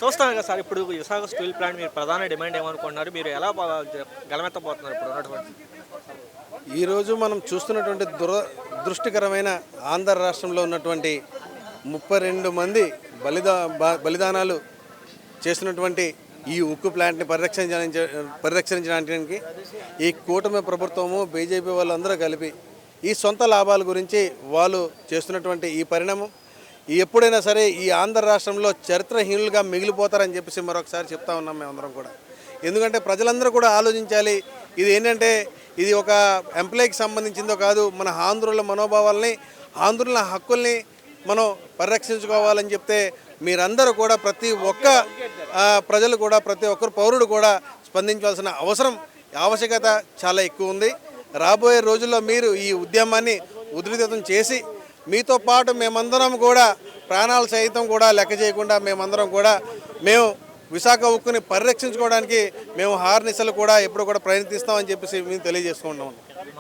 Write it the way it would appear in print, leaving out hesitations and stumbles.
చూస్తాం కదా సార్, ఇప్పుడు విశాఖ స్టీల్ ప్లాంట్ మీరు ప్రధాన డిమాండ్ ఏమనుకుంటున్నారు? మీరు ఎలా గలమెత్తబోతున్నారు ఇప్పుడు ఉన్నటువంటి? ఈరోజు మనం చూస్తున్నటువంటి దురదృష్టకరమైన ఆంధ్ర రాష్ట్రంలో ఉన్నటువంటి 32 మంది బలిదానాలు చేసినటువంటి ఈ ఉక్కు ప్లాంట్ని పరిరక్షించడానికి ఈ కూటమి ప్రభుత్వము బీజేపీ వాళ్ళందరూ కలిపి ఈ సొంత లాభాల గురించి వాళ్ళు చేస్తున్నటువంటి ఈ పరిణామం ఎప్పుడైనా సరే ఈ ఆంధ్ర రాష్ట్రంలో చరిత్రహీనులుగా మిగిలిపోతారని చెప్పేసి మరొకసారి చెప్తా ఉన్నాం మేమందరం కూడా. ఎందుకంటే ప్రజలందరూ కూడా ఆలోచించాలి. ఇది ఏంటంటే ఇది ఒక ఎంప్లాయీకి సంబంధించిందో కాదు, మన ఆంధ్రుల మనోభావాల్ని, ఆంధ్రుల హక్కుల్ని మనం పరిరక్షించుకోవాలని చెప్తే మీరందరూ కూడా ప్రతి ఒక్క ప్రజలు కూడా ప్రతి ఒక్కరు పౌరుడు కూడా స్పందించాల్సిన ఆవశ్యకత చాలా ఎక్కువ ఉంది. రాబోయే రోజుల్లో మీరు ఈ ఉద్యమాన్ని ఉధృతం చేసి మీతో పాటు మేమందరం కూడా ప్రాణాలు సైతం కూడా లెక్క చేయకుండా మేమందరం కూడా మేము విశాఖ ఉక్కుని పరిరక్షించుకోవడానికి మేము హార్నిసలు కూడా ఎప్పుడు కూడా ప్రయత్నిస్తామని చెప్పేసి మేము తెలియజేసుకుంటాం.